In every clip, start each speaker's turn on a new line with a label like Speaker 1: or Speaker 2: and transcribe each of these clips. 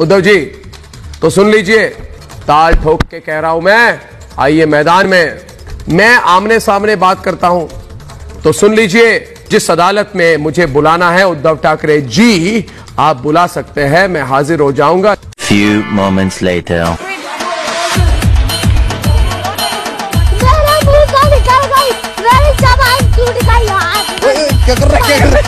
Speaker 1: उद्धव जी तो सुन लीजिए, ताल ठोक के कह रहा हूं मैं, आइए मैदान में, मैं आमने सामने बात करता हूं तो सुन लीजिए। जिस अदालत में मुझे बुलाना है उद्धव ठाकरे जी, आप बुला सकते हैं, मैं हाजिर हो जाऊंगा।
Speaker 2: Few moments later.
Speaker 3: क्या कर रहा है?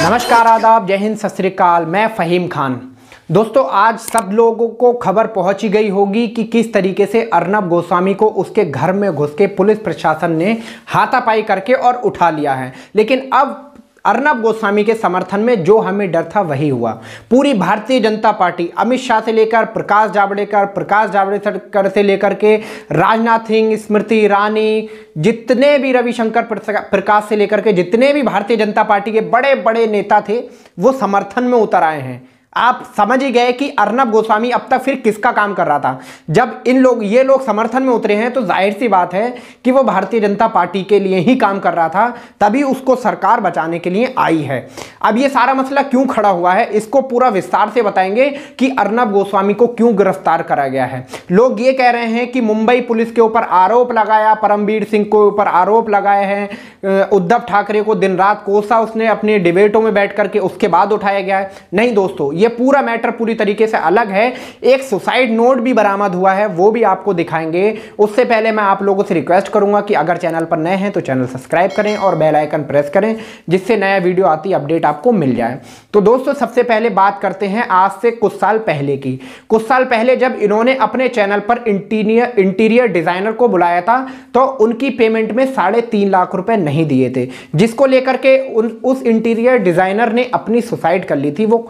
Speaker 3: नमस्कार, आदाब, जय हिंद, सत श्री अकाल। मैं फहीम खान। दोस्तों, आज सब लोगों को खबर पहुंची गई होगी कि किस तरीके से अर्नब गोस्वामी को उसके घर में घुस के पुलिस प्रशासन ने हाथापाई करके और उठा लिया है। लेकिन अब अर्नब गोस्वामी के समर्थन में जो हमें डर था वही हुआ। पूरी भारतीय जनता पार्टी, अमित शाह से लेकर प्रकाश जावड़ेकर से लेकर के राजनाथ सिंह, स्मृति ईरानी, जितने भी रविशंकर प्रकाश से लेकर के जितने भी भारतीय जनता पार्टी के बड़े बड़े नेता थे, वो समर्थन में उतर आए हैं। आप समझ ही गए कि अर्नब गोस्वामी अब तक फिर किसका काम कर रहा था। जब ये लोग समर्थन में उतरे हैं तो जाहिर सी बात है कि वो भारतीय जनता पार्टी के लिए ही काम कर रहा था, तभी उसको सरकार बचाने के लिए आई है। अब ये सारा मसला क्यों खड़ा हुआ है, इसको पूरा विस्तार से बताएंगे कि अर्नब गोस्वामी को क्यों गिरफ्तार करा गया है। लोग ये कह रहे हैं कि मुंबई पुलिस के ऊपर आरोप लगाया, परमवीर सिंह के ऊपर आरोप लगाए हैं, उद्धव ठाकरे को दिन रात कोसा उसने अपने डिबेटों में बैठ करके, उसके बाद उठाया गया है। नहीं दोस्तों, ये पूरा मैटर पूरी तरीके से अलग है। एक सुसाइड नोट भी बरामद हुआ है, वो भी आपको दिखाएंगे। उससे पहले मैं आप लोगों से रिक्वेस्ट करूंगा कि अगर चैनल पर नए हैं तो चैनल सब्सक्राइब करें और बेल आइकन प्रेस करें, जिससे नया वीडियो आती अपडेट आपको मिल जाए। तो दोस्तों, सबसे पहले बात करते हैं आज से कुछ साल पहले की। कुछ साल पहले जब इन्होंने अपने चैनल पर इंटीरियर डिजाइनर को बुलाया था तो उनकी पेमेंट में 3.5 लाख रुपए नहीं दिए थे, जिसको लेकर के उस इंटीरियर डिजाइनर ने अपनी सुसाइड कर ली थी। वो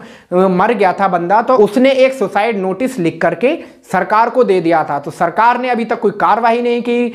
Speaker 3: मर गया था बंदा, तो उसने एक सुसाइड नोटिस लिख करके सरकार को दे दिया था। तो सरकार ने अभी तक कोई कार्रवाई नहीं की।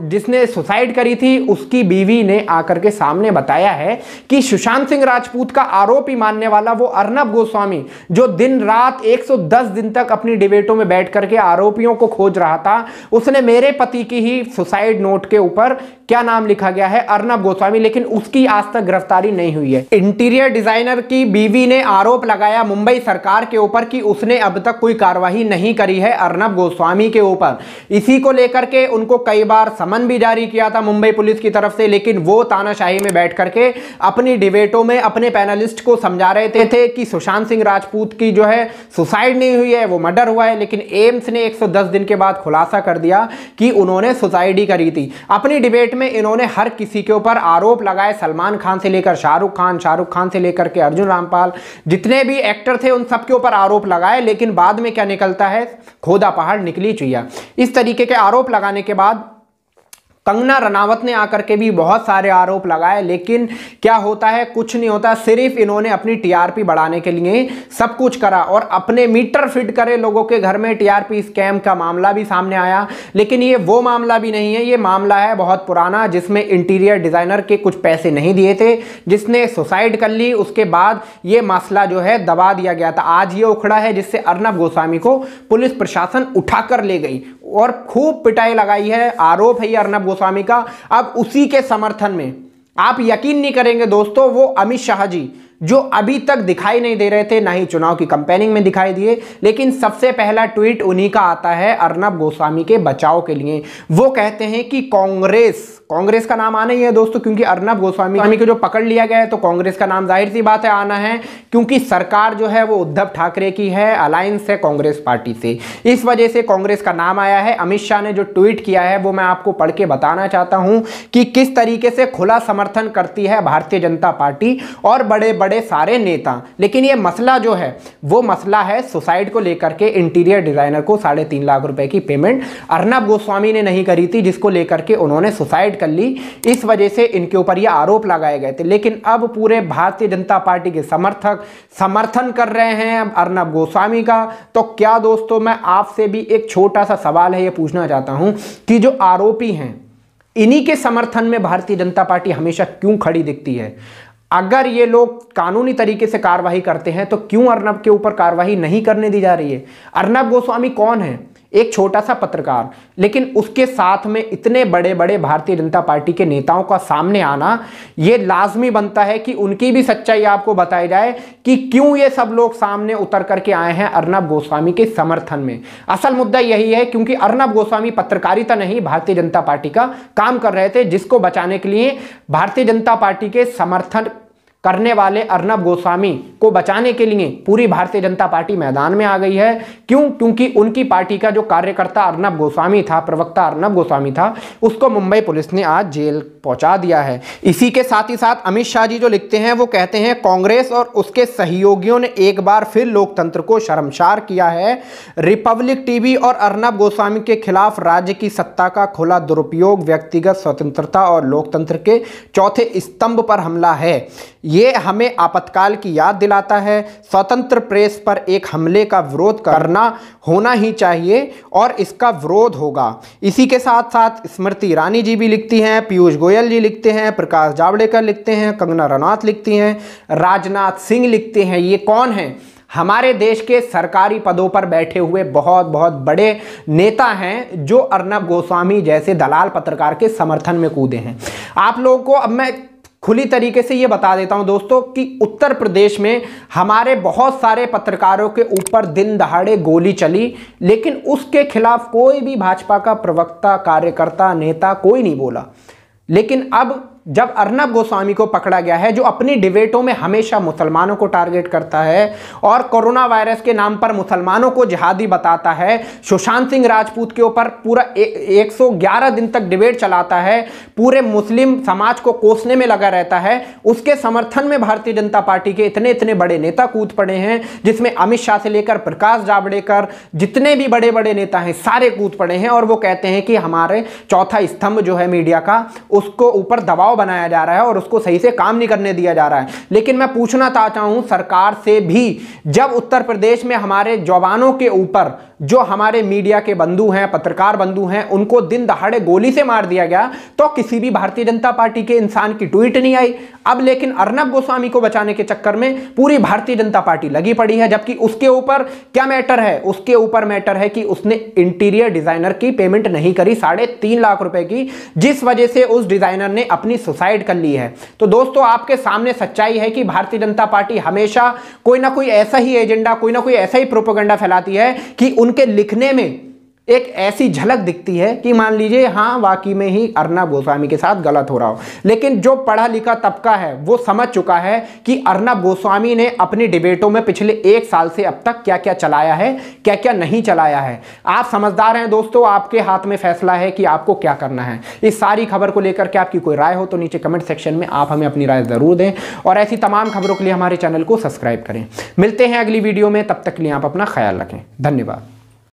Speaker 3: जिसने सुसाइड करी थी उसकी बीवी ने आकर के सामने बताया है कि सुशांत सिंह राजपूत का आरोपी मानने वाला वो अर्नब गोस्वामी, जो दिन रात 110 दिन तक अपनी डिबेटों में बैठ करके आरोपियों को खोज रहा था, उसने मेरे पति की ही सुसाइड नोट के ऊपर क्या नाम लिखा गया है, अर्नब गोस्वामी, लेकिन उसकी आज तक गिरफ्तारी नहीं हुई है। इंटीरियर डिजाइनर की बीवी ने आरोप लगाया मुंबई सरकार के ऊपर कि उसने अब तक कोई कार्रवाई नहीं करी है अर्नब गोस्वामी के ऊपर। इसी को लेकर के उनको कई बार समन भी जारी किया था मुंबई पुलिस की तरफ से, लेकिन वो तानाशाही में बैठ करके अपनी डिबेटों में अपने पैनलिस्ट को समझा रहे थे कि सुशांत सिंह राजपूत की जो है सुसाइड नहीं हुई है, वो मर्डर हुआ है। लेकिन एम्स ने 110 दिन के बाद खुलासा कर दिया कि उन्होंने सुसाइड ही करी थी। अपनी डिबेट में इन्होंने हर किसी के ऊपर आरोप लगाए, सलमान खान से लेकर शाहरुख खान से लेकर के अर्जुन रामपाल, जितने भी एक्टर थे उन सबके ऊपर आरोप लगाए। लेकिन बाद में क्या निकलता है, खोदा पहाड़ निकली चुईया। इस तरीके के आरोप लगाने के बाद कंगना रनावत ने आकर के भी बहुत सारे आरोप लगाए, लेकिन क्या होता है, कुछ नहीं होता। सिर्फ इन्होंने अपनी टीआरपी बढ़ाने के लिए सब कुछ करा और अपने मीटर फिट करे लोगों के घर में। टीआरपी स्कैम का मामला भी सामने आया, लेकिन ये वो मामला भी नहीं है। ये मामला है बहुत पुराना, जिसमें इंटीरियर डिजाइनर के कुछ पैसे नहीं दिए थे, जिसने सुसाइड कर ली। उसके बाद ये मसला जो है दबा दिया गया था। आज ये उखड़ा है जिससे अर्नब गोस्वामी को पुलिस प्रशासन उठाकर ले गई और खूब पिटाई लगाई है। आरोप है ये अर्नब गोस्वामी का। अब उसी के समर्थन में आप यकीन नहीं करेंगे दोस्तों, वो अमित शाह जी जो अभी तक दिखाई नहीं दे रहे थे, ना ही चुनाव की कैंपेनिंग में दिखाई दिए, लेकिन सबसे पहला ट्वीट उन्हीं का आता है अर्नब गोस्वामी के बचाव के लिए। वो कहते हैं कि कांग्रेस का नाम आना ही है दोस्तों, क्योंकि अर्नब गोस्वामी को जो पकड़ लिया गया है तो कांग्रेस का नाम जाहिर सी बात है आना है, क्योंकि सरकार जो है वो उद्धव ठाकरे की है, अलायंस है कांग्रेस पार्टी से। इस वजह से कांग्रेस का नाम आया है। अमित शाह ने जो ट्वीट किया है वो मैं आपको पढ़ के बताना चाहता हूं कि किस तरीके से खुला समर्थन करती है भारतीय जनता पार्टी और बड़े बड़े सारे नेता। लेकिन ये मसला जो है वो मसला है सुसाइड को लेकर के। इंटीरियर डिजाइनर को 3.5 लाख रुपए की पेमेंट अर्नब गोस्वामी ने नहीं करी थी, जिसको लेकर के उन्होंने सुसाइड कर ली। इस वजह से इनके ऊपर ये आरोप लगाए गए थे। लेकिन अब पूरे भारतीय जनता पार्टी के समर्थक समर्थन कर रहे हैं अर्नब गोस्वामी का। तो क्या दोस्तों, मैं आपसे भी एक छोटा सा सवाल है ये पूछना चाहता हूं कि जो आरोपी हैं, इन्हीं के समर्थन में भारतीय जनता पार्टी हमेशा क्यों खड़ी दिखती है? अगर ये लोग कानूनी तरीके से कार्रवाई करते हैं तो क्यों अर्नब के ऊपर कार्रवाई नहीं करने दी जा रही है? अर्नब गोस्वामी कौन है? एक छोटा सा पत्रकार, लेकिन उसके साथ में इतने बड़े बड़े भारतीय जनता पार्टी के नेताओं का सामने आना, ये लाजमी बनता है कि उनकी भी सच्चाई आपको बताई जाए कि क्यों ये सब लोग सामने उतर करके आए हैं अर्नब गोस्वामी के समर्थन में। असल मुद्दा यही है क्योंकि अर्नब गोस्वामी पत्रकारिता नहीं, भारतीय जनता पार्टी का काम कर रहे थे, जिसको बचाने के लिए भारतीय जनता पार्टी के समर्थन करने वाले अर्नब गोस्वामी को बचाने के लिए पूरी भारतीय जनता पार्टी मैदान में आ गई है। क्यों? क्योंकि उनकी पार्टी का जो कार्यकर्ता अर्नब गोस्वामी था, प्रवक्ता अर्नब गोस्वामी था, उसको मुंबई पुलिस ने आज जेल पहुंचा दिया है। इसी के साथ ही साथ अमित शाह जी जो लिखते हैं वो कहते हैं कांग्रेस और उसके सहयोगियों ने एक बार फिर लोकतंत्र को शर्मसार किया है। रिपब्लिक टीवी और अर्नब गोस्वामी के खिलाफ राज्य की सत्ता का खुला दुरुपयोग व्यक्तिगत स्वतंत्रता और लोकतंत्र के चौथे स्तंभ पर हमला है। ये हमें आपातकाल की याद दिलाता है। स्वतंत्र प्रेस पर एक हमले का विरोध करना होना ही चाहिए और इसका विरोध होगा। इसी के साथ साथ स्मृति ईरानी जी भी लिखती हैं, पीयूष गोयल जी लिखते हैं, प्रकाश जावड़ेकर लिखते हैं, कंगना रनौत लिखती हैं, राजनाथ सिंह लिखते हैं। ये कौन है? हमारे देश के सरकारी पदों पर बैठे हुए बहुत बहुत बड़े नेता हैं जो अर्नब गोस्वामी जैसे दलाल पत्रकार के समर्थन में कूदे हैं। आप लोगों को अब मैं खुली तरीके से ये बता देता हूं दोस्तों कि उत्तर प्रदेश में हमारे बहुत सारे पत्रकारों के ऊपर दिन दहाड़े गोली चली, लेकिन उसके खिलाफ कोई भी भाजपा का प्रवक्ता, कार्यकर्ता, नेता कोई नहीं बोला। लेकिन अब जब अर्नब गोस्वामी को पकड़ा गया है, जो अपनी डिबेटों में हमेशा मुसलमानों को टारगेट करता है और कोरोना वायरस के नाम पर मुसलमानों को जिहादी बताता है, सुशांत सिंह राजपूत के ऊपर पूरा 111 दिन तक डिबेट चलाता है, पूरे मुस्लिम समाज को कोसने में लगा रहता है, उसके समर्थन में भारतीय जनता पार्टी के इतने इतने बड़े नेता कूद पड़े हैं, जिसमें अमित शाह से लेकर प्रकाश जावड़ेकर, जितने भी बड़े बड़े नेता हैं सारे कूद पड़े हैं और वो कहते हैं कि हमारे चौथा स्तंभ जो है मीडिया का, उसको ऊपर दबाव बनाया जा रहा है और उसको सही से काम नहीं करने दिया जा रहा है। लेकिन मैं पूछना चाहता हूं सरकार से भी, जब उत्तर प्रदेश में हमारे जवानों के ऊपर, जो हमारे मीडिया के बंधु हैं, पत्रकार बंधु हैं, उनको दिन दहाड़े गोली से मार दिया गया, तो किसी भी भारतीय जनता पार्टी के इंसान की ट्वीट नहीं आई। अब लेकिन अर्नब गोस्वामी को बचाने के चक्कर में पूरी भारतीय जनता पार्टी लगी पड़ी है, जबकि उसके ऊपर क्या मैटर है? उसके ऊपर मैटर है कि उसने इंटीरियर डिजाइनर की पेमेंट नहीं करी 3.5 लाख रुपए की, जिस वजह से उस डिजाइनर ने अपनी सुसाइड कर ली है। तो दोस्तों आपके सामने सच्चाई है कि भारतीय जनता पार्टी हमेशा कोई ना कोई ऐसा ही एजेंडा, कोई ना कोई ऐसा ही प्रोपेगेंडा फैलाती है कि उनके लिखने में एक ऐसी झलक दिखती है कि मान लीजिए हाँ वाकई में ही अर्नब गोस्वामी के साथ गलत हो रहा हो। लेकिन जो पढ़ा लिखा तबका है वो समझ चुका है कि अर्नब गोस्वामी ने अपनी डिबेटों में पिछले 1 साल से अब तक क्या क्या चलाया है, क्या क्या नहीं चलाया है। आप समझदार हैं दोस्तों, आपके हाथ में फैसला है कि आपको क्या करना है। इस सारी खबर को लेकर के आपकी कोई राय हो तो नीचे कमेंट सेक्शन में आप हमें अपनी राय जरूर दें और ऐसी तमाम खबरों के लिए हमारे चैनल को सब्सक्राइब करें। मिलते हैं अगली वीडियो में, तब तक के लिए आप अपना ख्याल रखें। धन्यवाद।